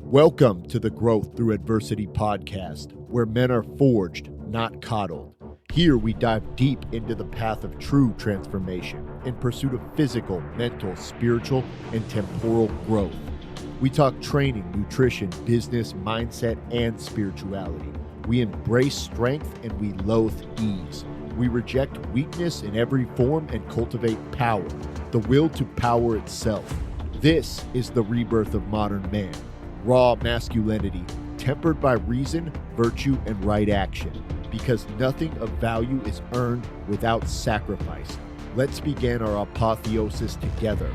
Welcome to the Growth Through Adversity podcast, where men are forged, not coddled. Here we dive deep into the path of true transformation in pursuit of physical, mental, spiritual, and temporal growth. We talk training, nutrition, business, mindset, and spirituality. We embrace strength and we loathe ease. We reject weakness in every form and cultivate power, the will to power itself. This is the rebirth of modern man. Raw masculinity, tempered by reason, virtue, and right action, because nothing of value is earned without sacrifice. Let's begin our apotheosis together.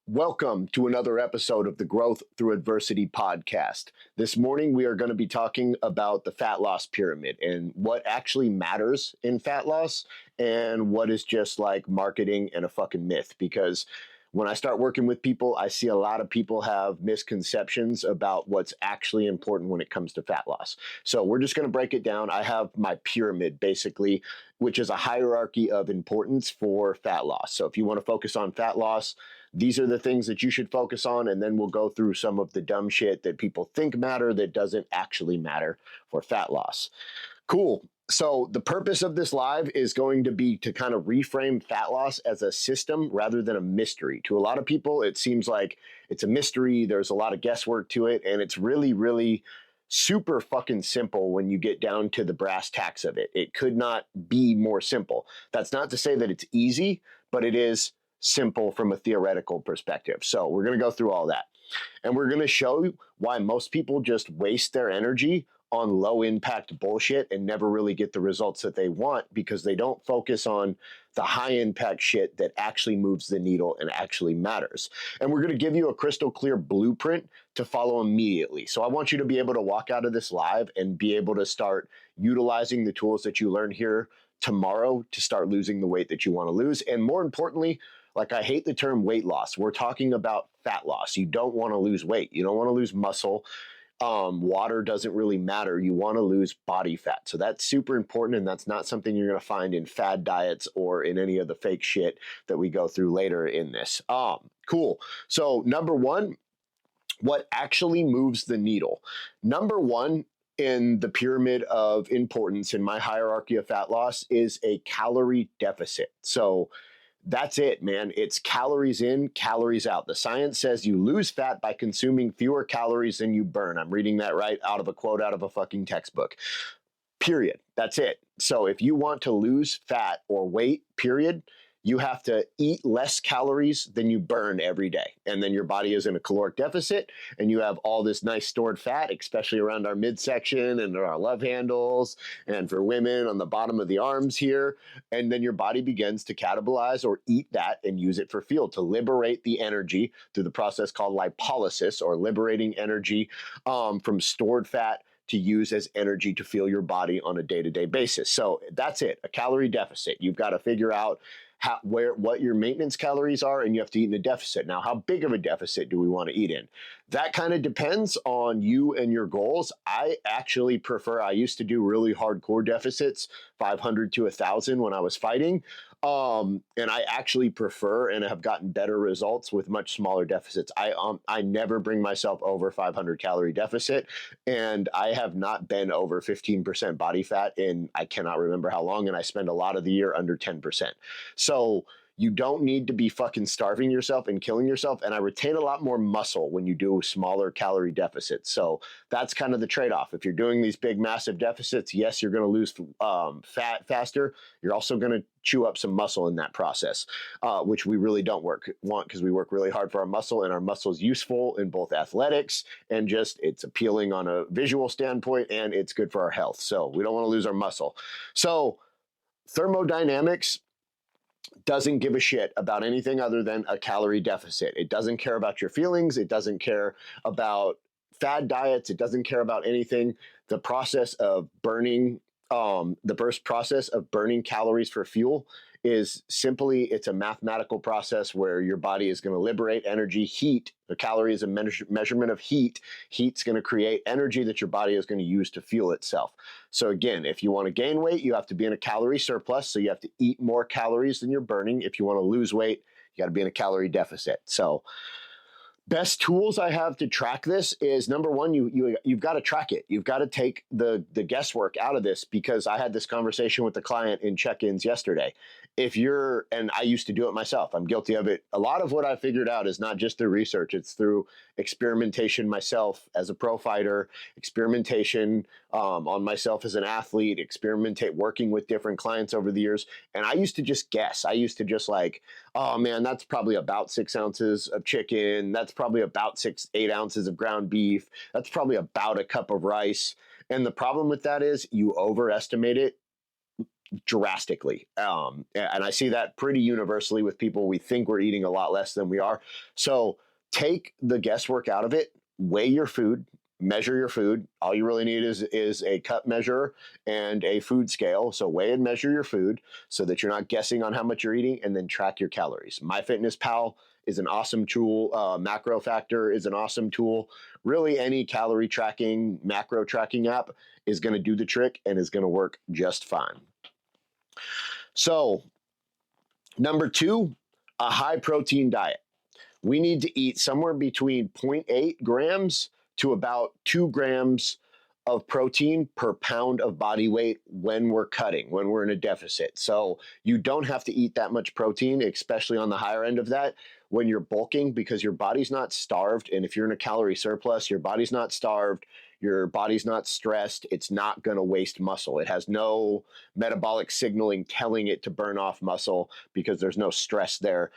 Welcome to another episode of the Growth Through Adversity podcast. This morning, we are going to be talking about the fat loss pyramid and what actually matters in fat loss and what is just like marketing and a fucking myth. Because when I start working with people, I see a lot of people have misconceptions about what's actually important when it comes to fat loss. So we're just going to break it down. I have my pyramid basically, which is a hierarchy of importance for fat loss. So if you want to focus on fat loss, these are the things that you should focus on, and then we'll go through some of the dumb shit that people think matter that doesn't actually matter for fat loss. Cool. So the purpose of this live is going to be to kind of reframe fat loss as a system rather than a mystery. To a lot of people, it seems like it's a mystery. There's a lot of guesswork to it, and it's really, really super fucking simple when you get down to the brass tacks of it. It could not be more simple. That's not to say that it's easy, but it is simple from a theoretical perspective. So we're going to go through all that. And we're going to show you why most people just waste their energy on low impact bullshit and never really get the results that they want because they don't focus on the high impact shit that actually moves the needle and actually matters. And we're going to give you a crystal clear blueprint to follow immediately. So I want you to be able to walk out of this live and be able to start utilizing the tools that you learn here tomorrow to start losing the weight that you want to lose. And more importantly, like, I hate the term weight loss. We're talking about fat loss. You don't want to lose weight. You don't want to lose muscle. Water doesn't really matter. You want to lose body fat. So that's super important, and that's not something you're going to find in fad diets or in any of the fake shit that we go through later in this. Cool. So number one, what actually moves the needle? Number one in the pyramid of importance in my hierarchy of fat loss is a calorie deficit. So that's it, man. It's calories in, calories out. The science says you lose fat by consuming fewer calories than you burn. I'm reading that right out of a quote out of a fucking textbook. Period. That's it. So if you want to lose fat or weight, period, you have to eat less calories than you burn every day. And then your body is in a caloric deficit and you have all this nice stored fat, especially around our midsection and our love handles and for women on the bottom of the arms here. And then your body begins to catabolize or eat that and use it for fuel to liberate the energy through the process called lipolysis, or liberating energy from stored fat to use as energy to fuel your body on a day-to-day basis. So that's it, a calorie deficit. You've got to figure out what your maintenance calories are, and you have to eat in a deficit. Now, how big of a deficit do we want to eat in? That kind of depends on you and your goals. I actually prefer, I used to do really hardcore deficits, 500 to 1,000 when I was fighting. And I actually prefer and have gotten better results with much smaller deficits. I never bring myself over 500 calorie deficit, and I have not been over 15% body fat in I cannot remember how long, and I spend a lot of the year under 10%. So you don't need to be fucking starving yourself and killing yourself. And I retain a lot more muscle when you do smaller calorie deficits. So that's kind of the trade-off. If you're doing these big, massive deficits, yes, you're going to lose fat faster. You're also going to chew up some muscle in that process, which we really don't want because we work really hard for our muscle, and our muscle is useful in both athletics and just it's appealing on a visual standpoint, and it's good for our health. So we don't want to lose our muscle. So thermodynamics doesn't give a shit about anything other than a calorie deficit. It doesn't care about your feelings. It doesn't care about fad diets. It doesn't care about anything. The process of burning The first process of burning calories for fuel is simply, it's a mathematical process where your body is going to liberate energy. Heat, the calorie is a measurement of heat. Heat's going to create energy that your body is going to use to fuel itself. So again, if you want to gain weight, you have to be in a calorie surplus. So you have to eat more calories than you're burning. If you want to lose weight, you got to be in a calorie deficit. So best tools I have to track this is, number one, you've got to track it. You've got to take the guesswork out of this, because I had this conversation with the client in check-ins yesterday. And I used to do it myself, I'm guilty of it. A lot of what I figured out is not just through research, it's through experimentation myself as a pro fighter, experimentation on myself as an athlete, working with different clients over the years. And I used to just guess. I used to just like, oh man, that's probably about 6 ounces of chicken. That's probably about 8 ounces of ground beef. That's probably about a cup of rice. And the problem with that is you overestimate it drastically. And I see that pretty universally with people. We think we're eating a lot less than we are. So take the guesswork out of it, weigh your food, measure your food. All you really need is a cup measure and a food scale. So weigh and measure your food so that you're not guessing on how much you're eating, and then track your calories. MyFitnessPal is an awesome tool. Macro Factor is an awesome tool. Really, any calorie tracking, macro tracking app is going to do the trick and is going to work just fine. So, number 2, a high protein diet. We need to eat somewhere between 0.8 grams to about 2 grams of protein per pound of body weight when we're cutting, when we're in a deficit. So you don't have to eat that much protein, especially on the higher end of that, when you're bulking, because your body's not starved. And if you're in a calorie surplus, your body's not starved, your body's not stressed, it's not going to waste muscle. It has no metabolic signaling telling it to burn off muscle, because there's no stress there,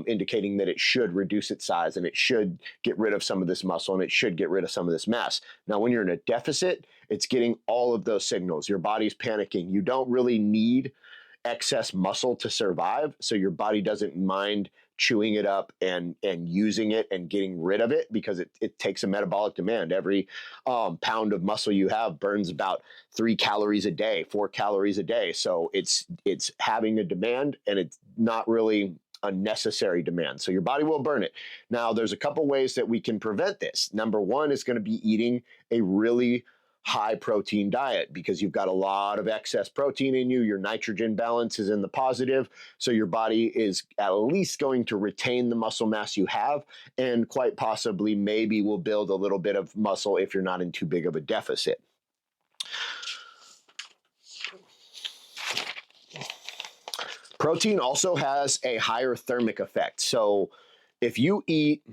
indicating that it should reduce its size and it should get rid of some of this muscle and it should get rid of some of this mass. Now, when you're in a deficit, it's getting all of those signals. Your body's panicking. You don't really need excess muscle to survive, so your body doesn't mind chewing it up and using it and getting rid of it, because it takes a metabolic demand. Every pound of muscle you have burns about 3 calories a day, 4 calories a day. So it's having a demand, and it's not really a necessary demand. So your body will burn it. Now, there's a couple ways that we can prevent this. Number 1 is going to be eating a really high protein diet, because you've got a lot of excess protein in you. Your nitrogen balance is in the positive. So your body is at least going to retain the muscle mass you have, and quite possibly maybe will build a little bit of muscle if you're not in too big of a deficit. Protein also has a higher thermic effect. So if you eat,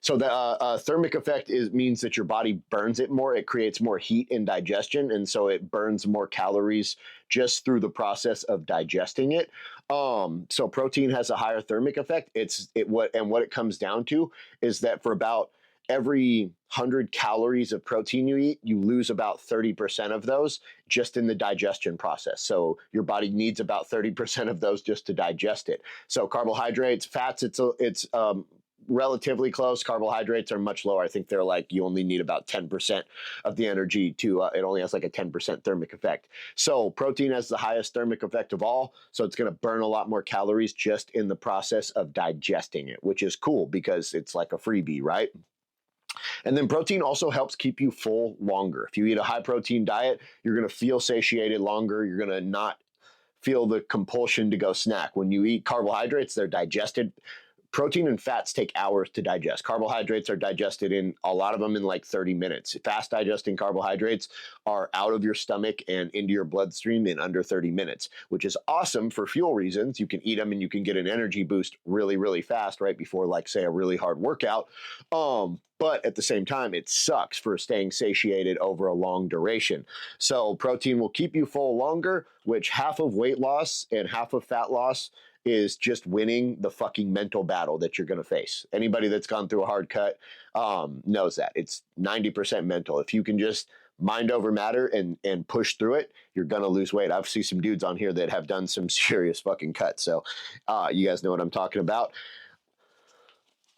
so the thermic effect means that your body burns it more. It creates more heat in digestion, and so it burns more calories just through the process of digesting it. So protein has a higher thermic effect. What it comes down to is that for about every 100 calories of protein you eat, you lose about 30% of those just in the digestion process. So your body needs about 30% of those just to digest it. So carbohydrates, fats, it's relatively close. Carbohydrates are much lower. I think they're like, you only need about 10% of the energy to, it only has like a 10% thermic effect. So protein has the highest thermic effect of all. So it's going to burn a lot more calories just in the process of digesting it, which is cool because it's like a freebie, right? And then protein also helps keep you full longer. If you eat a high protein diet, you're going to feel satiated longer. You're going to not feel the compulsion to go snack. When you eat carbohydrates, they're digested. Protein and fats take hours to digest. Carbohydrates are digested in, a lot of them, in like 30 minutes. Fast digesting carbohydrates are out of your stomach and into your bloodstream in under 30 minutes, which is awesome for fuel reasons. You can eat them and you can get an energy boost really, really fast right before, like, say, a really hard workout. But at the same time, it sucks for staying satiated over a long duration. So protein will keep you full longer, which half of weight loss and half of fat loss is just winning the fucking mental battle that you're going to face. Anybody that's gone through a hard cut knows that. It's 90% mental. If you can just mind over matter and push through it, you're going to lose weight. I've seen some dudes on here that have done some serious fucking cuts. So you guys know what I'm talking about.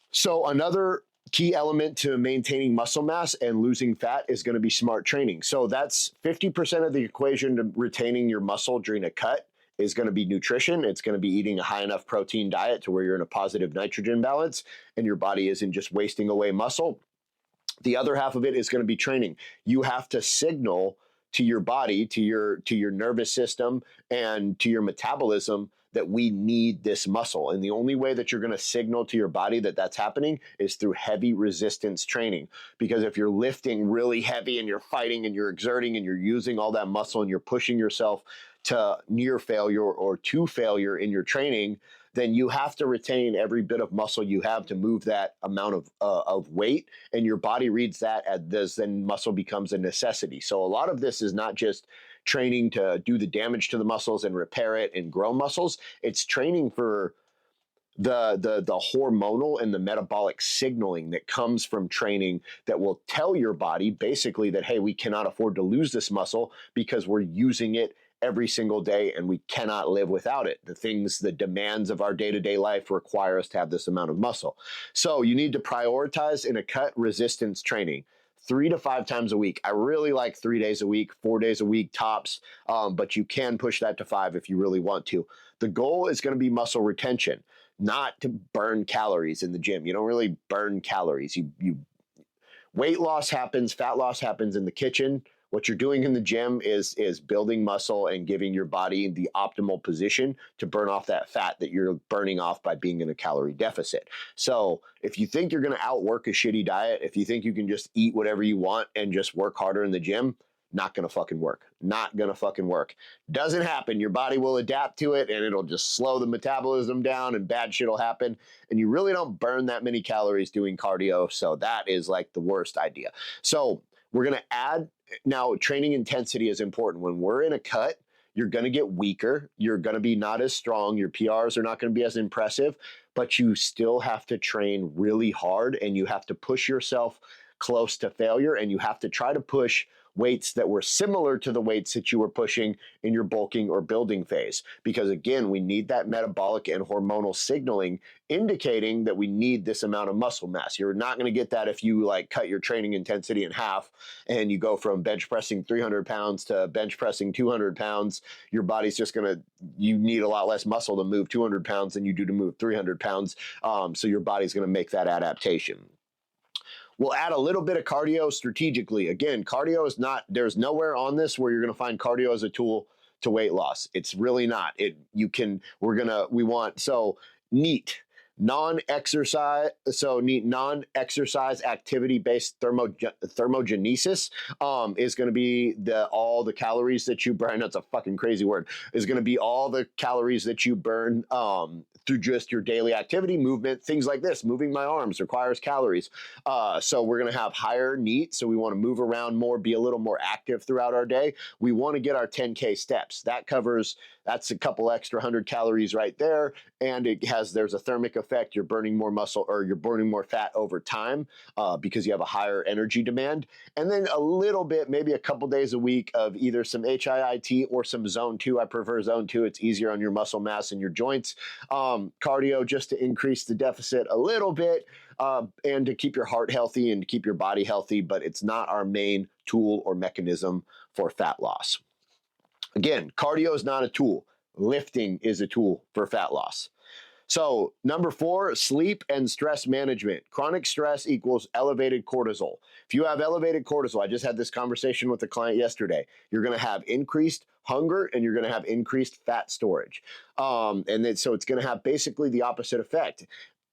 So another key element to maintaining muscle mass and losing fat is going to be smart training. So that's 50% of the equation to retaining your muscle during a cut is going to be nutrition. It's going to be eating a high enough protein diet to where you're in a positive nitrogen balance and your body isn't just wasting away muscle. The other half of it is going to be training. You have to signal to your body, to your nervous system, and to your metabolism that we need this muscle. And the only way that you're going to signal to your body that that's happening is through heavy resistance training. Because if you're lifting really heavy and you're fighting and you're exerting and you're using all that muscle and you're pushing yourself to near failure or to failure in your training, then you have to retain every bit of muscle you have to move that amount of weight, and your body reads that as this, then muscle becomes a necessity. So a lot of this is not just training to do the damage to the muscles and repair it and grow muscles. It's training for the hormonal and the metabolic signaling that comes from training that will tell your body basically that, hey, we cannot afford to lose this muscle because we're using it every single day and we cannot live without it. The demands of our day-to-day life require us to have this amount of muscle. So you need to prioritize in a cut resistance training 3 to 5 times a week. I really like 3 days a week, 4 days a week tops, but you can push that to 5 if you really want to. The goal is going to be muscle retention, not to burn calories in the gym. You don't really burn calories. Weight loss happens, fat loss happens in the kitchen. What you're doing in the gym is building muscle and giving your body the optimal position to burn off that fat that you're burning off by being in a calorie deficit. So if you think you're going to outwork a shitty diet, if you think you can just eat whatever you want and just work harder in the gym, not going to fucking work. Not going to fucking work. Doesn't happen. Your body will adapt to it and it'll just slow the metabolism down and bad shit will happen. And you really don't burn that many calories doing cardio. So that is like the worst idea. So we're going to add, now training intensity is important. When we're in a cut, you're going to get weaker. You're going to be not as strong. Your PRs are not going to be as impressive, but you still have to train really hard and you have to push yourself close to failure and you have to try to push weights that were similar to the weights that you were pushing in your bulking or building phase. Because again, we need that metabolic and hormonal signaling indicating that we need this amount of muscle mass. You're not going to get that if you like cut your training intensity in half and you go from bench pressing 300 pounds to bench pressing 200 pounds. Your body's just going to, you need a lot less muscle to move 200 pounds than you do to move 300 pounds. So your body's going to make that adaptation. We'll add a little bit of cardio strategically. Again, cardio is not, there's nowhere on this where you're going to find cardio as a tool to weight loss. It's really not. NEAT, non-exercise activity-based thermogenesis is going to be all the calories that you burn. That's a fucking crazy word. Is going to be all the calories that you burn through just your daily activity, movement, things like this. Moving my arms requires calories. So we're going to have higher NEAT. So we want to move around more, be a little more active throughout our day. We want to get our 10K steps. That's a couple extra 100 calories right there. And there's a thermic effect. You're burning more muscle or you're burning more fat over time because you have a higher energy demand. And then a little bit, maybe a couple days a week of either some HIIT or some zone 2. I prefer zone 2. It's easier on your muscle mass and your joints. Cardio just to increase the deficit a little bit and to keep your heart healthy and to keep your body healthy. But it's not our main tool or mechanism for fat loss. Again, cardio is not a tool. Lifting is a tool for fat loss. So number 4, sleep and stress management. Chronic stress equals elevated cortisol. If you have elevated cortisol, I just had this conversation with a client yesterday, you're going to have increased hunger and you're going to have increased fat storage. So it's going to have basically the opposite effect.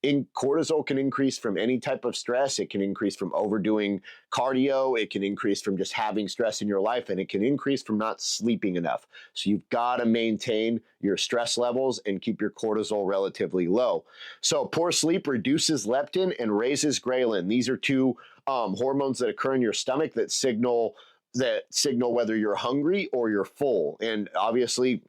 Cortisol can increase from any type of stress. It can increase from overdoing cardio. It can increase from just having stress in your life, and it can increase from not sleeping enough. So you've got to maintain your stress levels and keep your cortisol relatively low. So poor sleep reduces leptin and raises ghrelin. These are two hormones that occur in your stomach that signal whether you're hungry or you're full. And obviously,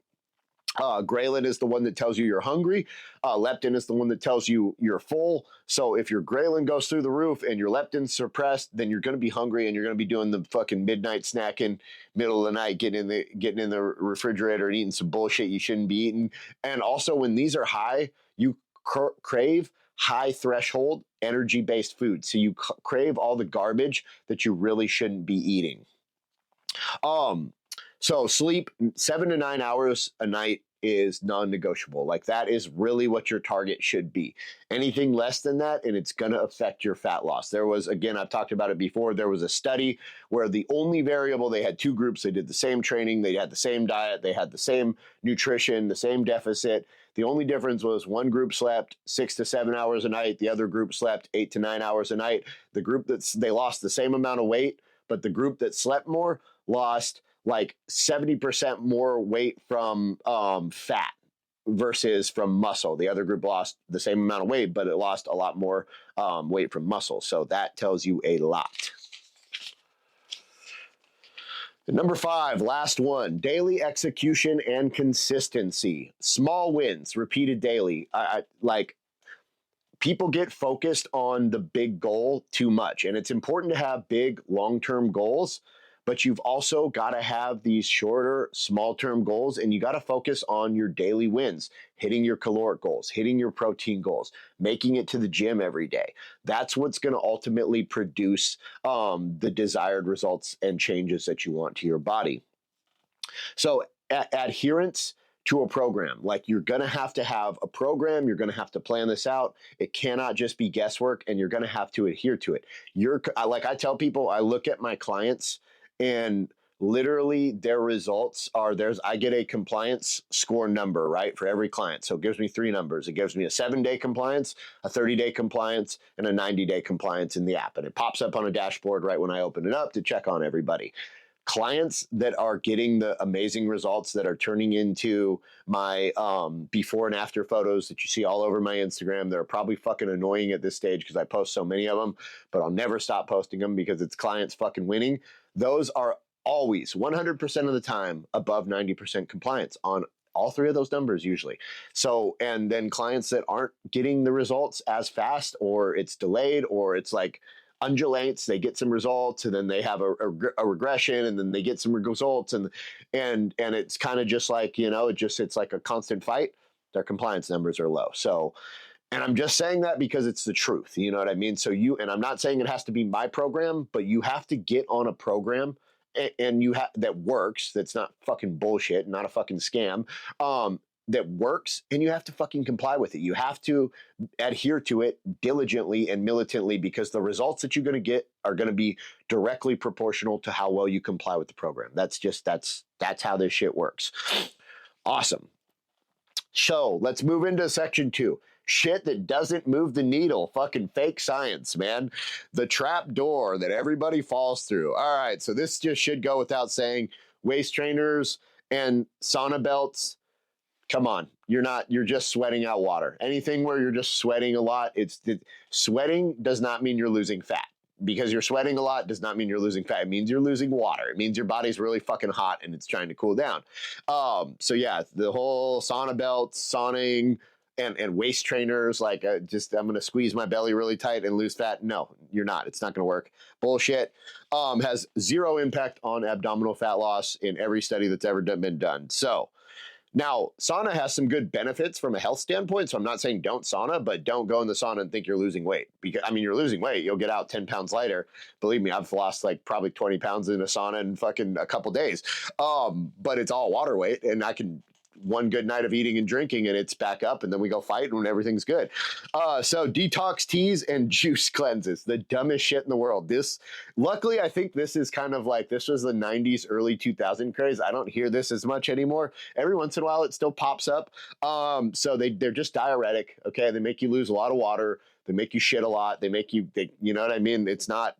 ghrelin is the one that tells you you're hungry. Leptin is the one that tells you you're full. So if your ghrelin goes through the roof and your leptin's suppressed, then you're going to be hungry and you're going to be doing the fucking midnight snacking, middle of the night, getting in the refrigerator and eating some bullshit you shouldn't be eating. And also when these are high, you crave high threshold energy-based food. So you crave all the garbage that you really shouldn't be eating. So sleep 7 to 9 hours a night is non-negotiable. Like that is really what your target should be. Anything less than that, and it's going to affect your fat loss. There was, again, I've talked about it before, there was a study where the only variable, they had two groups, they did the same training, they had the same diet, they had the same nutrition, the same deficit. The only difference was one group slept 6 to 7 hours a night, the other group slept 8 to 9 hours a night. The group they lost the same amount of weight, but the group that slept more lost like 70% more weight from fat versus from muscle. The other group lost the same amount of weight, but it lost a lot more weight from muscle. So that tells you a lot. Number 5, last one, daily execution and consistency. Small wins repeated daily. Like people get focused on the big goal too much, and it's important to have big long-term goals, but you've also got to have these shorter, small-term goals, and you got to focus on your daily wins, hitting your caloric goals, hitting your protein goals, making it to the gym every day. That's what's going to ultimately produce the desired results and changes that you want to your body. So adherence to a program. Like you're going to have a program. You're going to have to plan this out. It cannot just be guesswork, and you're going to have to adhere to it. Like I tell people, I look at my clients and literally their results are I get a compliance score number, right, for every client. So it gives me 3 numbers. It gives me a 7-day compliance, a 30-day compliance, and a 90-day compliance in the app. And it pops up on a dashboard right when I open it up to check on everybody. Clients that are getting the amazing results that are turning into my before and after photos that you see all over my Instagram, they're probably fucking annoying at this stage because I post so many of them, but I'll never stop posting them because it's clients fucking winning. Those are always 100% of the time above 90% compliance on all 3 of those numbers usually. So, and then clients that aren't getting the results as fast, or it's delayed, or it's like undulates, they get some results and then they have a regression and then they get some results and it's kind of just like, it's like a constant fight. Their compliance numbers are low. So, and I'm just saying that because it's the truth. You know what I mean? So and I'm not saying it has to be my program, but you have to get on a program and that works. That's not fucking bullshit, not a fucking scam. That works, and you have to fucking comply with it. You have to adhere to it diligently and militantly, because the results that you're going to get are going to be directly proportional to how well you comply with the program. That's how this shit works. Awesome. So let's move into section 2. Shit that doesn't move the needle. Fucking fake science, man. The trap door that everybody falls through. All right, so this just should go without saying. Waist trainers and sauna belts. Come on, you're just sweating out water. Anything where you're just sweating a lot, sweating does not mean you're losing fat. Because you're sweating a lot does not mean you're losing fat. It means you're losing water. It means your body's really fucking hot and it's trying to cool down. So yeah, the whole sauna belts, sauning, and waist trainers, like I'm going to squeeze my belly really tight and lose fat. No, you're not. It's not going to work. Bullshit. Has zero impact on abdominal fat loss in every study that's ever been done. So now, sauna has some good benefits from a health standpoint, so I'm not saying don't sauna, but don't go in the sauna and think you're losing weight. Because you're losing weight. You'll get out 10 pounds lighter. Believe me, I've lost like probably 20 pounds in a sauna in fucking a couple days. But it's all water weight, and I can one good night of eating and drinking and it's back up, and then we go fight and everything's good. So detox teas and juice cleanses, the dumbest shit in the world. Luckily, I think this is kind of like, this was the 90s, early 2000 craze. I don't hear this as much anymore. Every once in a while, it still pops up. So they're just diuretic. Okay. They make you lose a lot of water. They make you shit a lot. They you know what I mean? It's not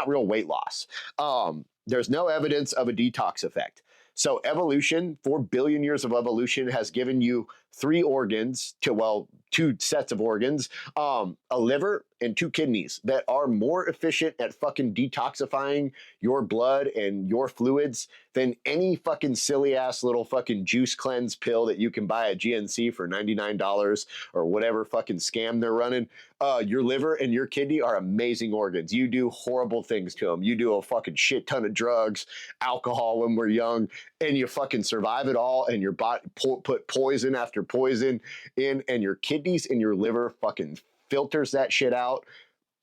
real weight loss. There's no evidence of a detox effect. So evolution, 4 billion years of evolution has given you 3 organs, 2 sets of organs, a liver and 2 kidneys that are more efficient at fucking detoxifying your blood and your fluids than any fucking silly ass little fucking juice cleanse pill that you can buy at GNC for $99 or whatever fucking scam they're running. Your liver and your kidney are amazing organs. You do horrible things to them. You do a fucking shit ton of drugs, alcohol when we're young, and you fucking survive it all, and your body put poison after poison in, and your kidneys and your liver fucking filters that shit out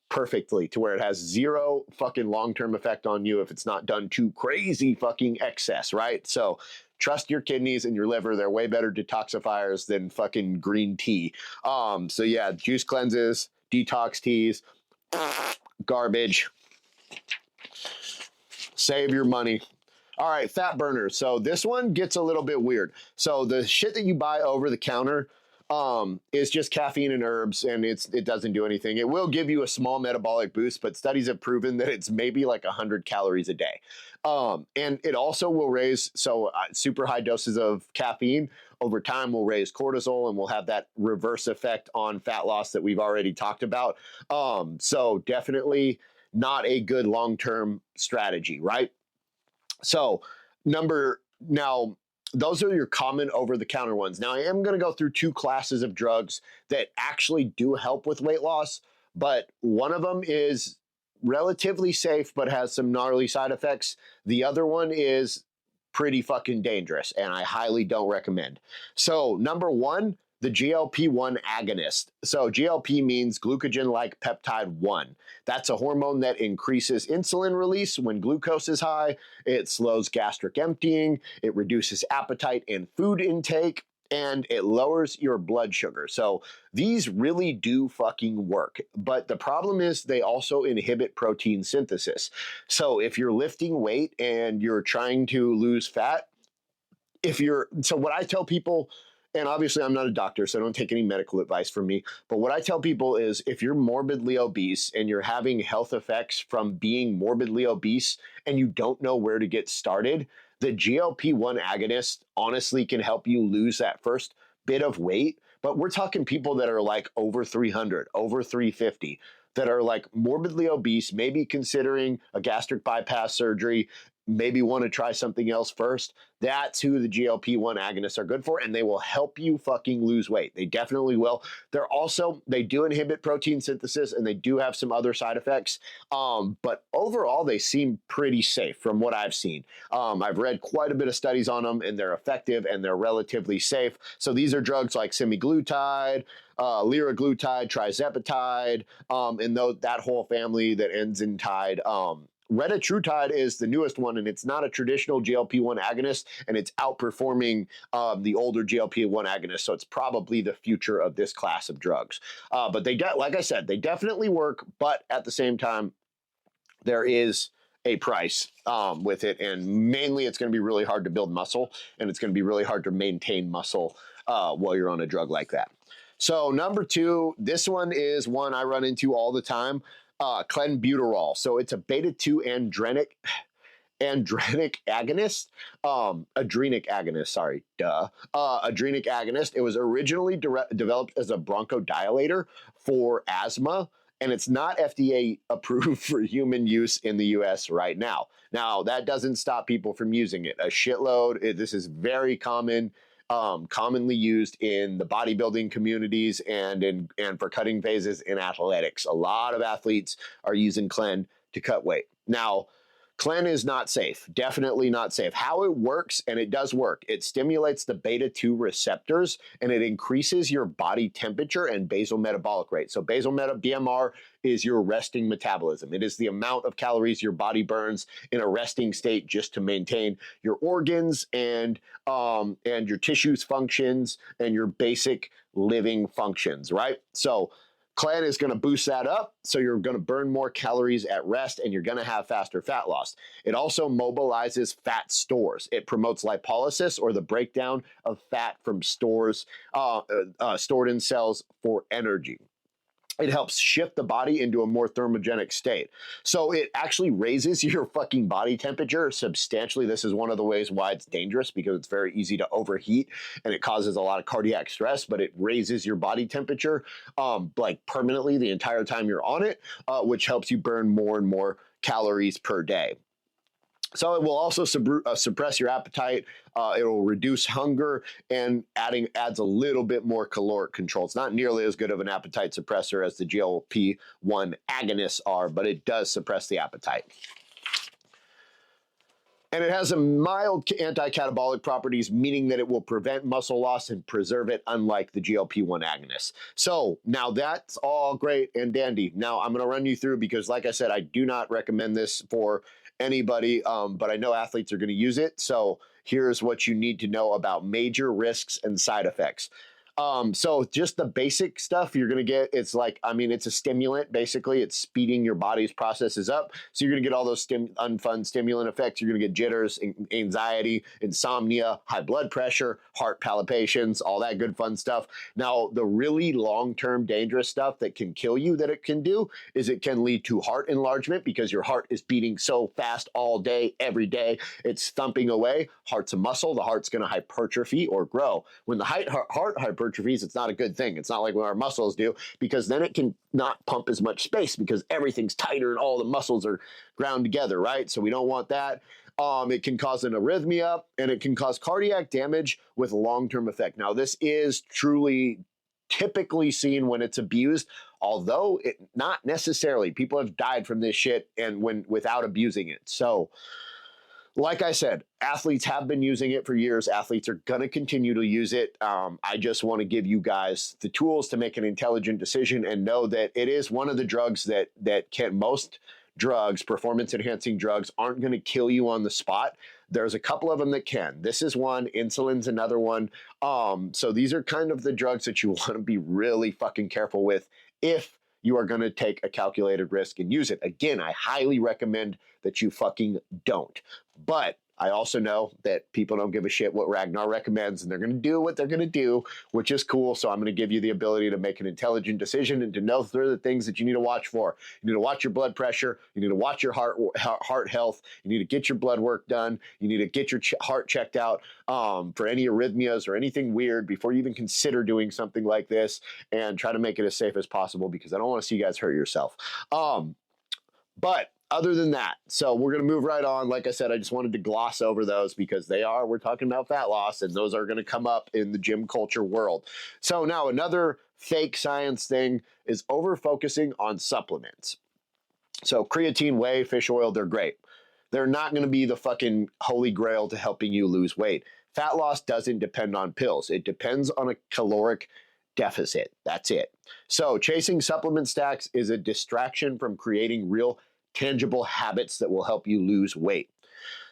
perfectly to where it has zero fucking long-term effect on you if it's not done to crazy fucking excess, right? So trust your kidneys and your liver. They're way better detoxifiers than fucking green tea. So yeah, juice cleanses, detox teas, garbage. Save your money. All right, fat burners. So this one gets a little bit weird. So the shit that you buy over the counter is just caffeine and herbs, and it doesn't do anything. It will give you a small metabolic boost, but studies have proven that it's maybe like 100 calories a day. And it also will raise, super high doses of caffeine over time will raise cortisol and will have that reverse effect on fat loss that we've already talked about. So definitely not a good long-term strategy, right? So now, those are your common over-the-counter ones. Now, I am going to go through two classes of drugs that actually do help with weight loss, but one of them is relatively safe but has some gnarly side effects. The other one is pretty fucking dangerous, and I highly don't recommend. So, number one, the GLP-1 agonist. So GLP means glucagon-like peptide 1. That's a hormone that increases insulin release when glucose is high. It slows gastric emptying. It reduces appetite and food intake. And it lowers your blood sugar. So these really do fucking work. But the problem is they also inhibit protein synthesis. So if you're lifting weight and you're trying to lose fat, so what I tell people, and obviously I'm not a doctor, so don't take any medical advice from me, but what I tell people is if you're morbidly obese and you're having health effects from being morbidly obese and you don't know where to get started, the GLP-1 agonist honestly can help you lose that first bit of weight. But we're talking people that are like over 300, over 350, that are like morbidly obese, maybe considering a gastric bypass surgery, maybe want to try something else first. That's who the GLP-1 agonists are good for, and they will help you fucking lose weight. They definitely will. They do inhibit protein synthesis, and they do have some other side effects. But overall, they seem pretty safe from what I've seen. I've read quite a bit of studies on them, and they're effective, and they're relatively safe. So these are drugs like semaglutide, liraglutide, trizepatide, and that whole family that ends in tide. Retatrutide is the newest one, and it's not a traditional GLP-1 agonist, and it's outperforming the older GLP-1 agonist, so it's probably the future of this class of drugs. But like I said, they definitely work, but at the same time, there is a price with it, and mainly it's going to be really hard to build muscle, and it's going to be really hard to maintain muscle while you're on a drug like that. So number two, this one is one I run into all the time. Clenbuterol. So it's a beta-2 adrenic agonist. Adrenic agonist, sorry, adrenic agonist. It was originally developed as a bronchodilator for asthma, and it's not FDA approved for human use in the US right now. Now, that doesn't stop people from using it. A shitload. This is very common. Commonly used in the bodybuilding communities and for cutting phases in athletics. A lot of athletes are using Clen to cut weight. Now, Clen is not safe, definitely not safe. How it works, and it does work, it stimulates the beta-2 receptors and it increases your body temperature and basal metabolic rate. So BMR is your resting metabolism. It is the amount of calories your body burns in a resting state just to maintain your organs and your tissues functions and your basic living functions, right? So Clen is going to boost that up, so you're going to burn more calories at rest, and you're going to have faster fat loss. It also mobilizes fat stores. It promotes lipolysis, or the breakdown of fat from stores stored in cells for energy. It helps shift the body into a more thermogenic state. So it actually raises your fucking body temperature substantially. This is one of the ways why it's dangerous, because it's very easy to overheat and it causes a lot of cardiac stress, but it raises your body temperature like permanently the entire time you're on it, which helps you burn more and more calories per day. So it will also suppress your appetite. It will reduce hunger and adds a little bit more caloric control. It's not nearly as good of an appetite suppressor as the GLP-1 agonists are, but it does suppress the appetite. And it has a mild anti-catabolic properties, meaning that it will prevent muscle loss and preserve it, unlike the GLP-1 agonists. So now that's all great and dandy. Now I'm going to run you through, because like I said, I do not recommend this for anybody, but I know athletes are going to use it. So here's what you need to know about major risks and side effects. So just the basic stuff you're going to get, it's like, I mean, it's a stimulant. Basically, it's speeding your body's processes up. So you're going to get all those unfun stimulant effects. You're going to get jitters, anxiety, insomnia, high blood pressure, heart palpitations, all that good fun stuff. Now, the really long-term dangerous stuff that can kill you that it can do is it can lead to heart enlargement, because your heart is beating so fast all day, every day. It's thumping away. Heart's a muscle. The heart's going to hypertrophy or grow. When the heart hypertrophies, it's not a good thing. It's not like what our muscles do, because then it can not pump as much space because everything's tighter and all the muscles are ground together, right? So we don't want that. It can cause an arrhythmia, and it can cause cardiac damage with long-term effect. Now, this is truly typically seen when it's abused, although it not necessarily. People have died from this shit and without abusing it. So like I said, athletes have been using it for years. Athletes are going to continue to use it. I just want to give you guys the tools to make an intelligent decision, and know that it is one of the drugs that most drugs, performance-enhancing drugs, aren't going to kill you on the spot. There's a couple of them that can. This is one. Insulin's another one. So these are kind of the drugs that you want to be really fucking careful with if you are going to take a calculated risk and use it. Again, I highly recommend that you fucking don't. But I also know that people don't give a shit what Ragnar recommends, and they're going to do what they're going to do, which is cool. So I'm going to give you the ability to make an intelligent decision and to know through the things that you need to watch for. You need to watch your blood pressure. You need to watch your heart health. You need to get your blood work done. You need to get your heart checked out for any arrhythmias or anything weird before you even consider doing something like this, and try to make it as safe as possible, because I don't want to see you guys hurt yourself. But other than that, so we're going to move right on. Like I said, I just wanted to gloss over those, because we're talking about fat loss, and those are going to come up in the gym culture world. So now another fake science thing is over-focusing on supplements. So creatine, whey, fish oil, they're great. They're not going to be the fucking holy grail to helping you lose weight. Fat loss doesn't depend on pills. It depends on a caloric deficit. That's it. So chasing supplement stacks is a distraction from creating real tangible habits that will help you lose weight.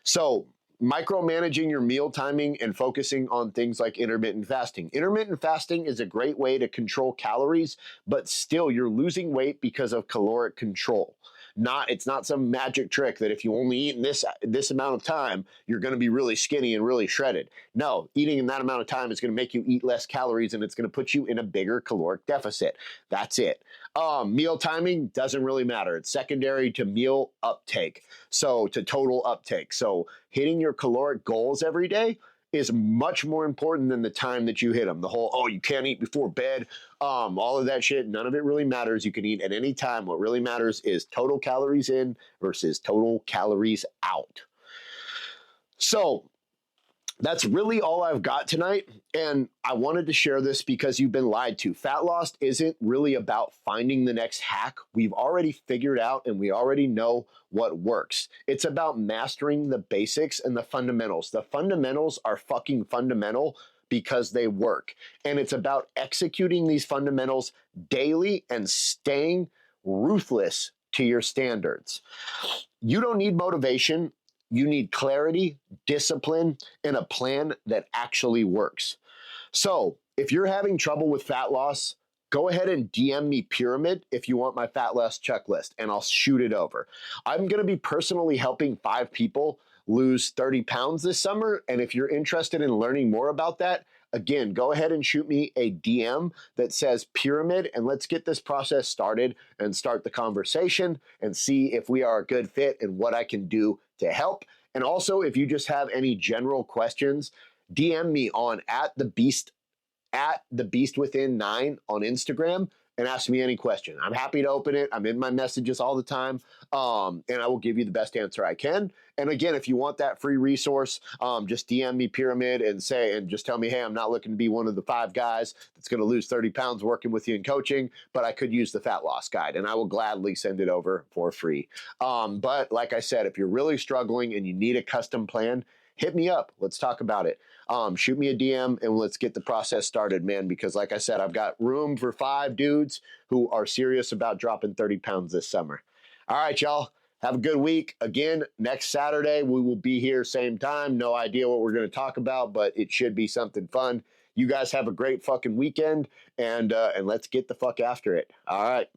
So micromanaging your meal timing and focusing on things like intermittent fasting. Intermittent fasting is a great way to control calories, but still you're losing weight because of caloric control. It's not some magic trick that if you only eat in this amount of time, you're going to be really skinny and really shredded. No, eating in that amount of time is going to make you eat less calories, and it's going to put you in a bigger caloric deficit. That's it. Meal timing doesn't really matter. It's secondary to meal uptake. So to total uptake. So hitting your caloric goals every day is much more important than the time that you hit them. The whole, you can't eat before bed, all of that shit, none of it really matters. You can eat at any time. What really matters is total calories in versus total calories out. So that's really all I've got tonight, and I wanted to share this because you've been lied to. Fat loss isn't really about finding the next hack. We've already figured out and we already know what works. It's about mastering the basics and the fundamentals. The fundamentals are fucking fundamental because they work, and it's about executing these fundamentals daily and staying ruthless to your standards. You don't need motivation. You need clarity, discipline, and a plan that actually works. So if you're having trouble with fat loss, go ahead and DM me Pyramid if you want my fat loss checklist, and I'll shoot it over. I'm going to be personally helping 5 people lose 30 pounds this summer. And if you're interested in learning more about that, again, go ahead and shoot me a DM that says Pyramid, and let's get this process started and start the conversation and see if we are a good fit and what I can do to help. And also, if you just have any general questions, DM me on @the beast within 9 on Instagram, and ask me any question. I'm happy to open it. I'm in my messages all the time, and I will give you the best answer I can. And again, if you want that free resource, just DM me Pyramid and just tell me, hey, I'm not looking to be one of the 5 guys that's going to lose 30 pounds working with you in coaching, but I could use the fat loss guide, and I will gladly send it over for free. But like I said, if you're really struggling and you need a custom plan, hit me up. Let's talk about it. Shoot me a DM and let's get the process started, man, because like I said, I've got room for 5 dudes who are serious about dropping 30 pounds this summer. All right, y'all. Have a good week. Again, next Saturday, we will be here same time. No idea what we're going to talk about, but it should be something fun. You guys have a great fucking weekend, and let's get the fuck after it. All right.